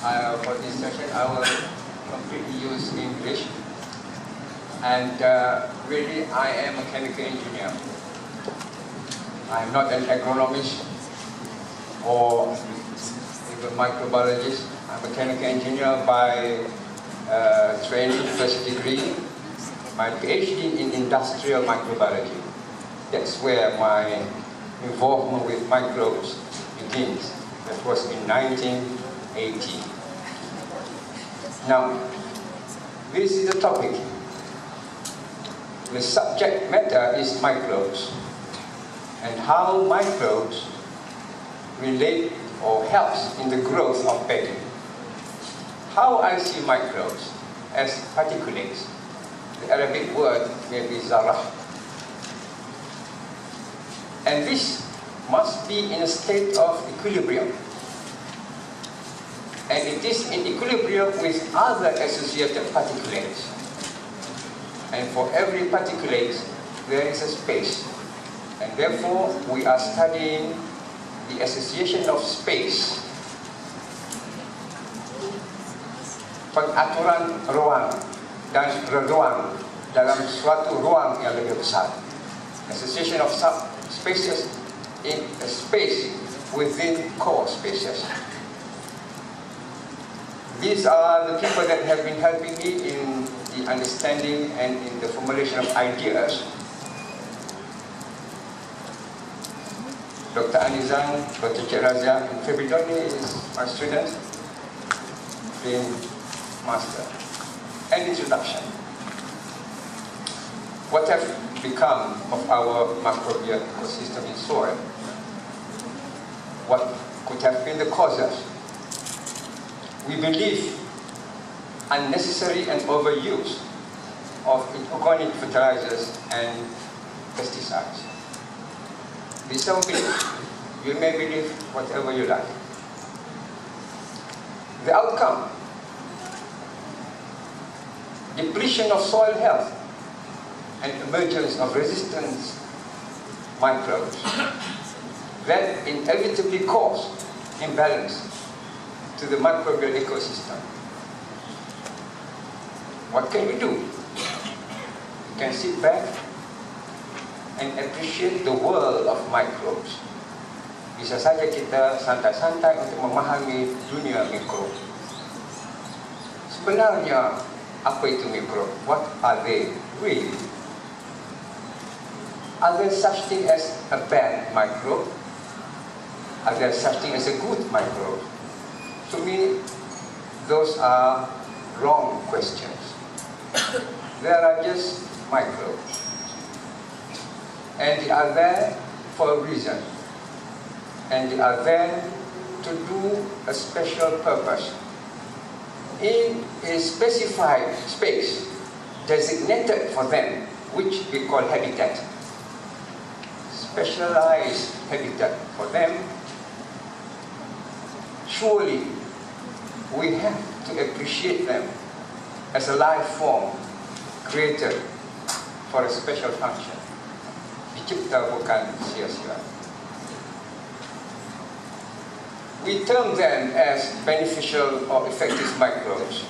For this session, I will completely use English. And really, I am a chemical engineer. I'm not an agronomist or even microbiologist. I'm a chemical engineer by training, first degree, my PhD in industrial microbiology. That's where my involvement with microbes begins. That was in 1980. Now, this is the topic. The subject matter is microbes and how microbes relate or helps in the growth of PADDY. How I see microbes as particulates. The Arabic word may be zarah. And this must be in a state of equilibrium. And it is in equilibrium with other associated particulates. And for every particulate, there is a space. And therefore, we are studying the association of space. Pengaturan ruang dan ruang dalam suatu ruang yang lebih besar. Association of spaces in a space within core spaces. These are the people that have been helping me in the understanding and in the formulation of ideas. Dr. Anizan, Dr. Cik Razia, and Febidoni is my student, being master. And introduction. What have become of our microbial ecosystem in soil? What could have been the causes? We believe unnecessary and overuse of inorganic fertilizers and pesticides. This is our belief. You may believe whatever you like. The outcome: depletion of soil health and emergence of resistant microbes that inevitably cause imbalance to the microbial ecosystem. What can we do? We can sit back and appreciate the world of microbes. Bisa saja kita santai-santai untuk memahami dunia mikrob. Sebenarnya, apa itu mikrob? What are they really? Are there such thing as a bad microbe? Are there such thing as a good microbe? To me, those are wrong questions. There are just microbes. And they are there for a reason. And they are there to do a special purpose. In a specified space designated for them, which we call habitat. Specialized habitat for them. Surely, we have to appreciate them as a life form created for a special function. Dicipta bukan sia-sia. We term them as beneficial or effective microbes.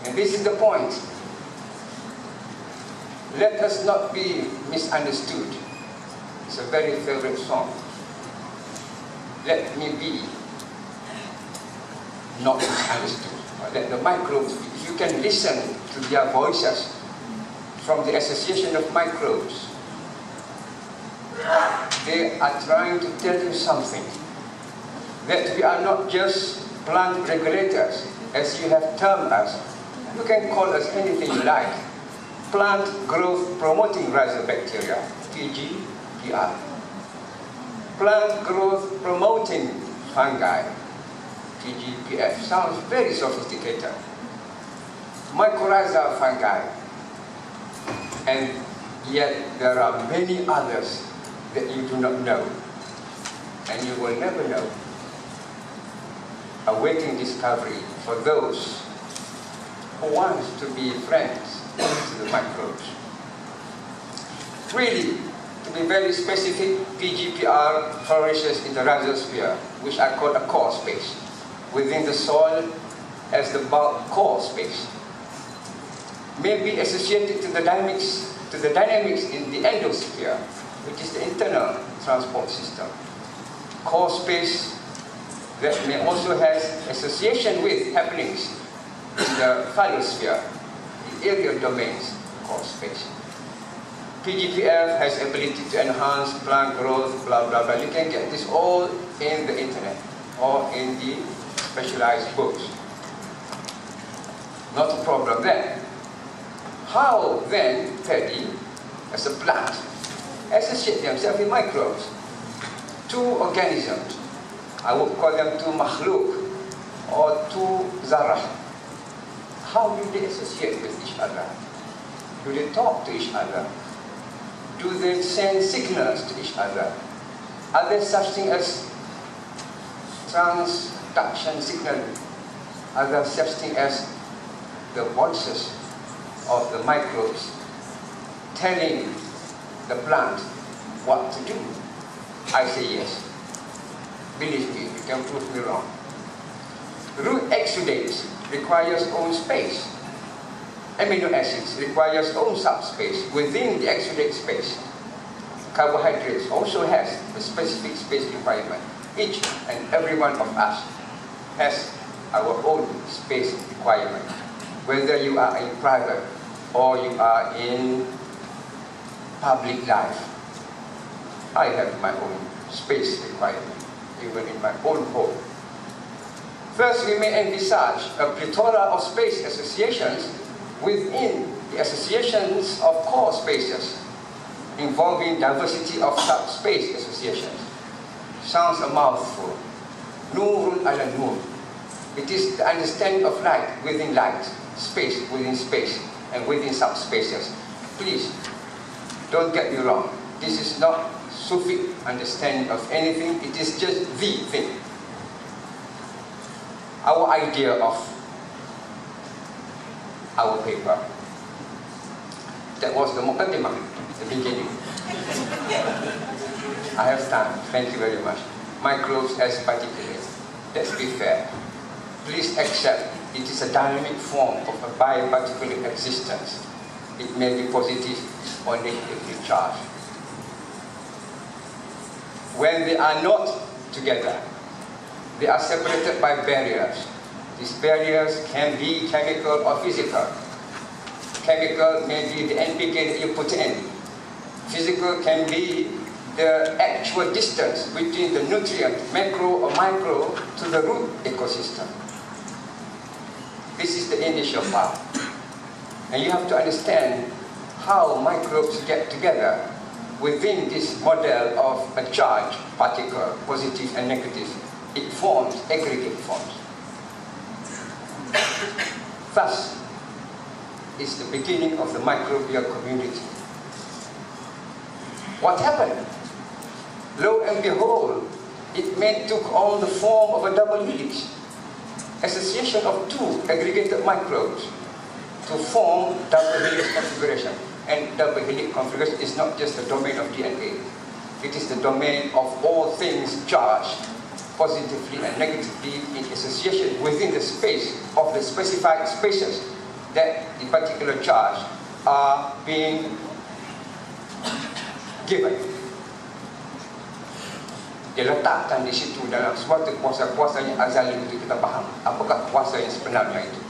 And this is the point. Let us not be misunderstood. It's a very favorite song. Let me be not misunderstood. Let the microbes, if you can listen to their voices from the association of microbes, they are trying to tell you something. That we are not just plant regulators, as you have termed us. You can call us anything you like. Plant growth promoting rhizobacteria, PGPR. Plant growth promoting fungi, PGPF. Sounds very sophisticated. Mycorrhiza fungi. And yet there are many others that you do not know. And you will never know. Awaiting discovery for those who want to be friends to the microbes. Really, to be very specific, PGPR flourishes in the rhizosphere, which I call a core space. within the soil as the bulk core space may be associated to the dynamics in the endosphere, which is the internal transport system. Core space that may also have association with happenings in the phytosphere, the aerial domains, core space. PGPF has ability to enhance plant growth, blah, blah, blah. You can get this all in the internet or in the specialized books. Not a problem then. How then PADDY, as a plant, associate themselves with microbes? Two organisms, I would call them two makhluk or two zarah. How do they associate with each other? Do they talk to each other? Do they send signals to each other? Are there such things as transduction signal? Are there such things as the voices of the microbes telling the plant what to do? I say yes. Believe me, you can prove me wrong. Root exudates requires own space. Amino acids requires own subspace within the exudate space. Carbohydrates also has a specific space requirement. Each and every one of us has our own space requirement. Whether you are in private or you are in public life, I have my own space requirement, even in my own home. First, we may envisage a plethora of space associations within the associations of core spaces, involving diversity of subspace associations. Sounds a mouthful. Nurun ala nur. It is the understanding of light within light, space within space, and within subspaces. Please, don't get me wrong. This is not Sufi understanding of anything. It is just the thing. Our idea of our paper. That was the muqaddimah, the beginning. I have time. Thank you very much. Microbes as particulates. Let's be fair. Please accept it is a dynamic form of a bioparticulate existence. It may be positive or negatively charged. When they are not together, they are separated by barriers. These barriers can be chemical or physical. Chemical may be the NPK that you put in. Physical can be the actual distance between the nutrient, macro or micro, to the root ecosystem. This is the initial part. And you have to understand how microbes get together within this model of a charged particle, positive and negative. It forms aggregate forms. Thus is the beginning of the microbial community. What happened? Lo and behold, it took on the form of a double helix, association of two aggregated microbes to form double helix configuration. And double helix configuration is not just the domain of DNA. It is the domain of all things charged positively and negatively in association within the space of the specified spaces that the particular charge are being given. Diletakkan di situ dalam suatu kuasa-kuasa yang azali untuk kita faham apakah kuasa yang sebenarnya itu.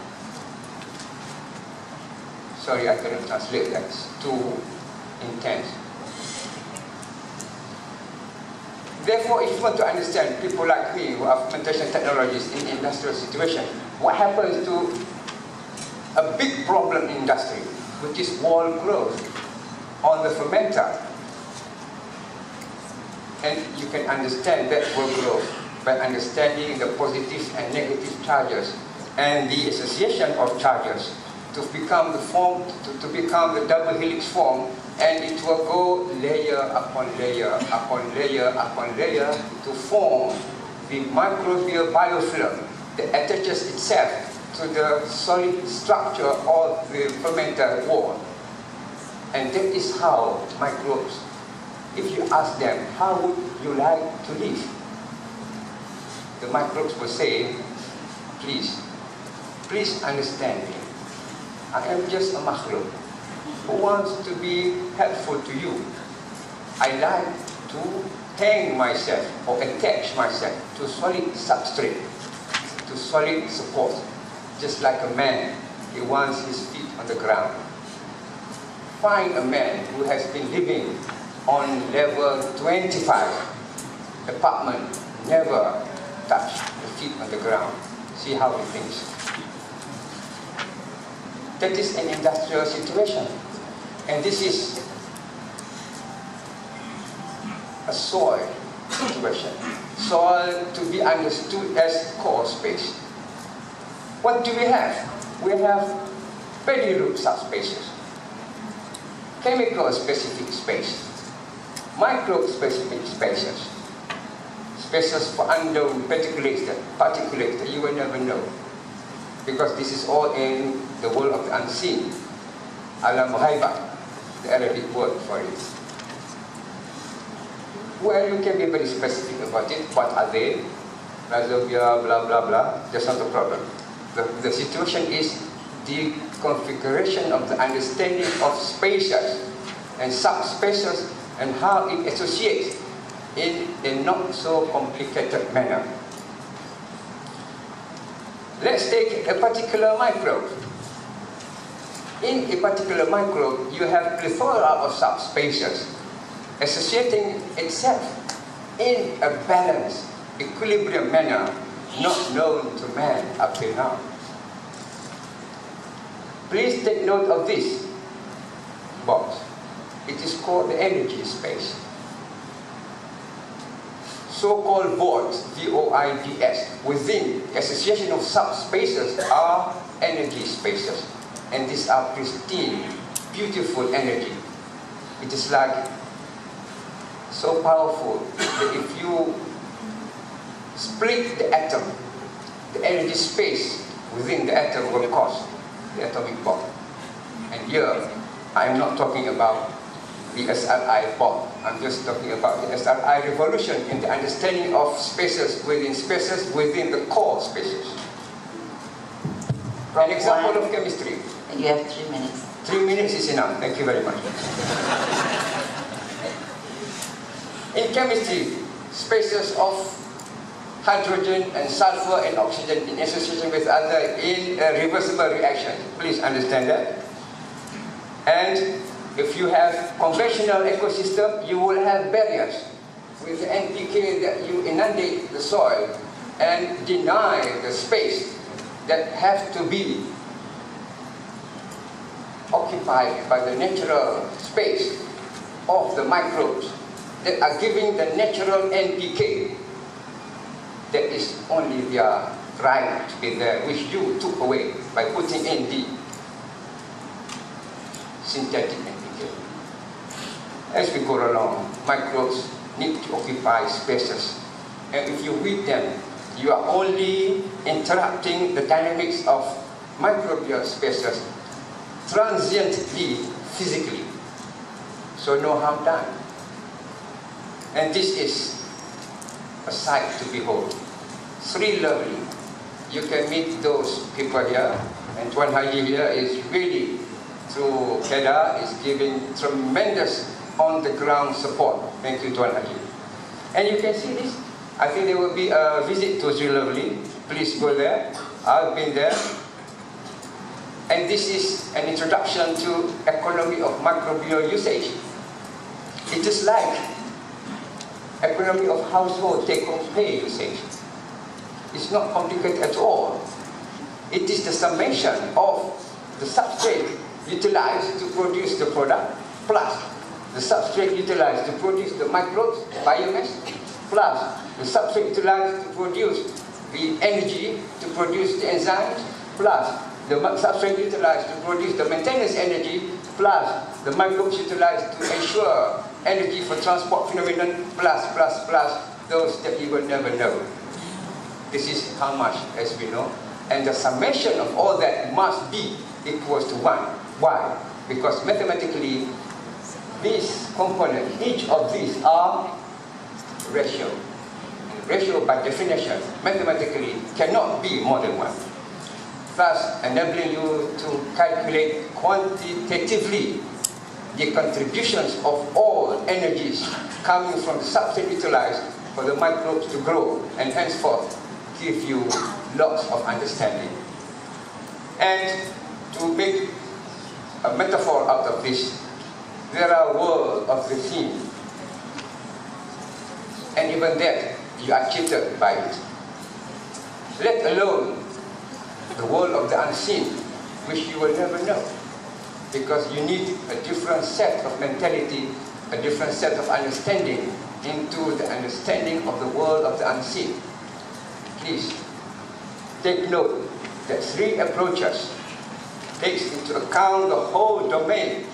Sorry, I couldn't translate that. It's too intense. Therefore, if you want to understand people like me who are fermentation technologists in industrial situation, what happens to a big problem in industry, which is wall growth on the fermenter. And you can understand that wall growth by understanding the positive and negative charges and the association of charges to become the form, to become the double helix form, and it will go layer upon layer upon layer upon layer to form the microbial biofilm that attaches itself to the solid structure of the fermenter wall. And that is how microbes, if you ask them, how would you like to live? The microbes will say, please understand me. I am just a makhluk who wants to be helpful to you. I like to hang myself or attach myself to solid substrate, to solid support, just like a man, he wants his feet on the ground. Find a man who has been living on level 25, apartment, never touch the feet on the ground. See how he thinks. That is an industrial situation. And this is a soil situation. Soil to be understood as core space. What do we have? We have PADDY root subspaces, chemical specific space, microbe specific spaces, spaces for unknown particulates that you will never know. Because this is all in the world of the unseen. Alam ghaibah, the Arabic word for it. Well, you can be very specific about it. What are they? Razobia, blah, blah, blah. That's not the problem. The situation is the configuration of the understanding of spaces and subspaces and how it associates in a not so complicated manner. Let's take a particular microbe. In a particular microbe, you have plethora of subspaces associating itself in a balanced, equilibrium manner not known to man up till now. Please take note of this box. It is called the energy space. So-called voids, V-O-I-D-S, within the association of subspaces are energy spaces. And these are pristine, beautiful energy. It is like so powerful that if you split the atom, the energy space within the atom will cause the atomic bomb. And here, I am not talking about the SRI bomb. I'm just talking about the SRI revolution in the understanding of spaces within the core spaces. An example of chemistry. And you have 3 minutes. 3 minutes is enough. Thank you very much. In chemistry, spaces of hydrogen and sulfur and oxygen in association with other in a reversible reaction. Please understand that. And if you have conventional ecosystem, you will have barriers with the NPK that you inundate the soil and deny the space that have to be occupied by the natural space of the microbes that are giving the natural NPK that is only their right to be there, which you took away by putting in the synthetic NPK. As we go along, microbes need to occupy spaces. And if you weed them, you are only interrupting the dynamics of microbial spaces transiently, physically. So no harm done. And this is a sight to behold. Sri lovely. You can meet those people here. And Tuan Haji here is really, through PADDY, is giving tremendous on-the-ground support. Thank you, Tuan Haji. And you can see this. I think there will be a visit to Sri Lovely. Please go there. I've been there. And this is an introduction to economy of microbial usage. It is like economy of household take-home pay usage. It's not complicated at all. It is the summation of the substrate utilized to produce the product, plus the substrate utilized to produce the microbes, biomass, plus the substrate utilized to produce the energy to produce the enzymes, plus the substrate utilized to produce the maintenance energy, plus the microbes utilized to ensure energy for transport phenomenon, plus those that you will never know. This is how much, as we know. And the summation of all that must be equals to 1. Why? Because mathematically, these components, each of these are ratio. And ratio by definition, mathematically, cannot be more than 1. Thus, enabling you to calculate quantitatively the contributions of all energies coming from the substrate utilized for the microbes to grow and henceforth give you lots of understanding. And to make a metaphor out of this, there are worlds of the seen, and even that you are cheated by it. Let alone the world of the unseen, which you will never know, because you need a different set of mentality, a different set of understanding into the understanding of the world of the unseen. Please take note that 3 approaches takes into account the whole domain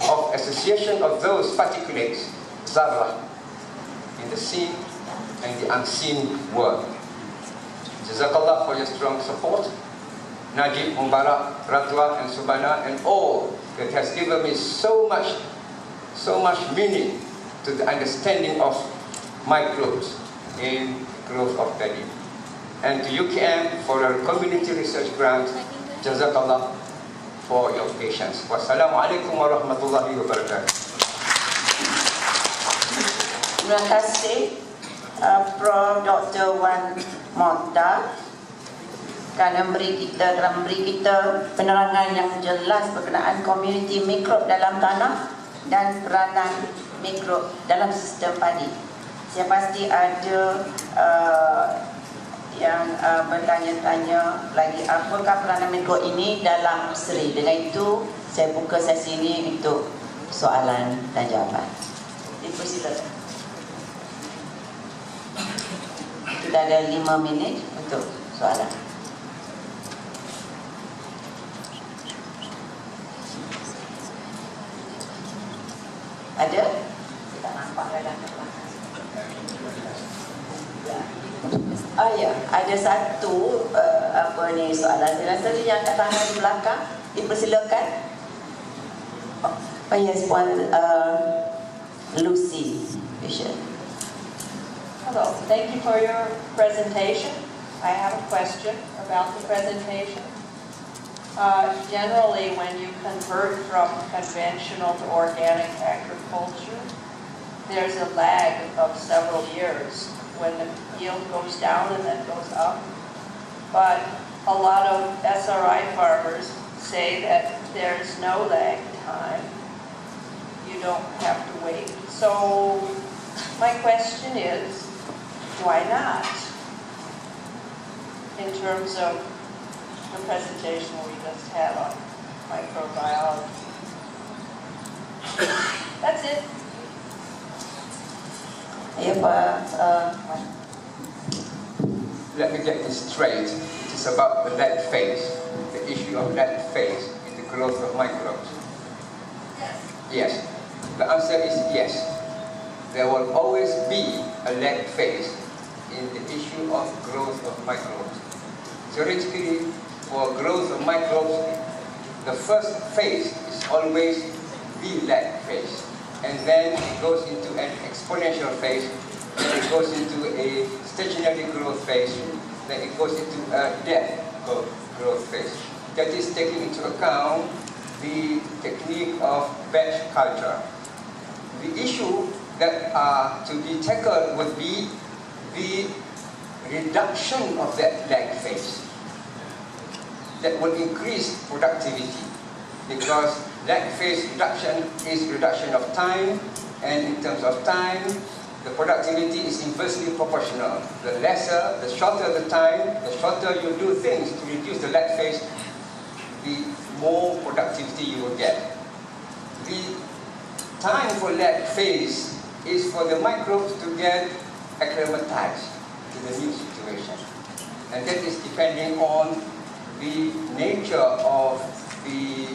of association of those particulates, zarrah, in the seen and the unseen world. Jazakallah for your strong support. Najib, Mubarak, Ratwa, and Subhana, and all that has given me so much meaning to the understanding of microbes in growth of PADDY. And to UKM for a community research grant, Jazakallah for your patience. Wassalamualaikum warahmatullahi wabarakatuh. Terima kasih Prof Dr Wan Mohtar kerana memberi kita penerangan yang jelas berkenaan komuniti mikrob dalam tanah dan peranan mikrob dalam sistem padi. Saya pasti ada yang bertanya-tanya lagi apakah peranan mikrob ini dalam seri. Dengan itu saya buka sesi ini untuk soalan dan jawapan. Dipersilakan. Kita ada 5 minit untuk soalan. Ada? Kita nampak dalam belakang. Ya, ada satu soalan. Saya rasa yang kat tangan di belakang, dipersilakan. Yes, Lucy Fisher. Hello, thank you for your presentation. I have a question about the presentation. Generally, when you convert from conventional to organic agriculture, there's a lag of several years when the yield goes down and then goes up. But a lot of SRI farmers say that there's no lag time. You don't have to wait. So my question is, why not? In terms of the presentation we just had on microbiology. That's it. Let me get this straight. It is about the lag phase, the issue of lag phase in the growth of microbes. Yes. The answer is yes. There will always be a lag phase in the issue of growth of microbes. Theoretically, for growth of microbes, the first phase is always the lag phase. And then it goes into an exponential phase, then it goes into a stationary growth phase, then it goes into a death growth phase. That is taking into account the technique of batch culture. The issue that are to be tackled would be the reduction of that lag phase. That will increase productivity, because lag phase reduction is reduction of time, and in terms of time, the productivity is inversely proportional. The shorter the time, the shorter you do things to reduce the lag phase, the more productivity you will get. The time for lag phase is for the microbes to get acclimatized to the new situation. And that is depending on the nature of the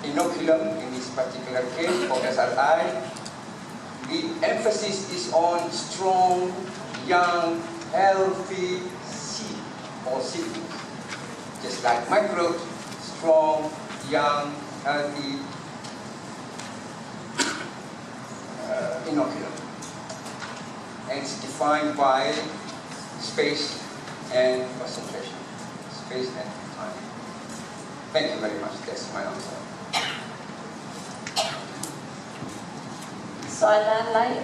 inoculum, in this particular case for SRI. The emphasis is on strong, young, healthy seed or seedlings. Just like microbes, strong, young, healthy inoculum. And it's defined by space and concentration. Space and time. Thank you very much. That's my answer. Soalan lain?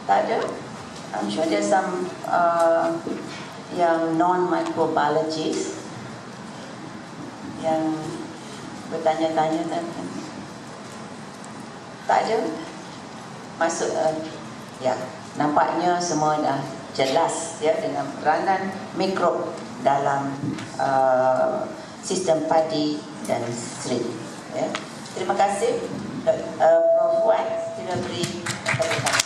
Tak ada? I'm sure there's some yang non-microbiologists yang bertanya-tanya tentang. Tak ada? Masuk, ya, nampaknya semua dah jelas ya dengan peranan mikrob dalam sistem padi dan seri. Ya. Terima kasih, Prof Wan. Kita beri tepuk tangan.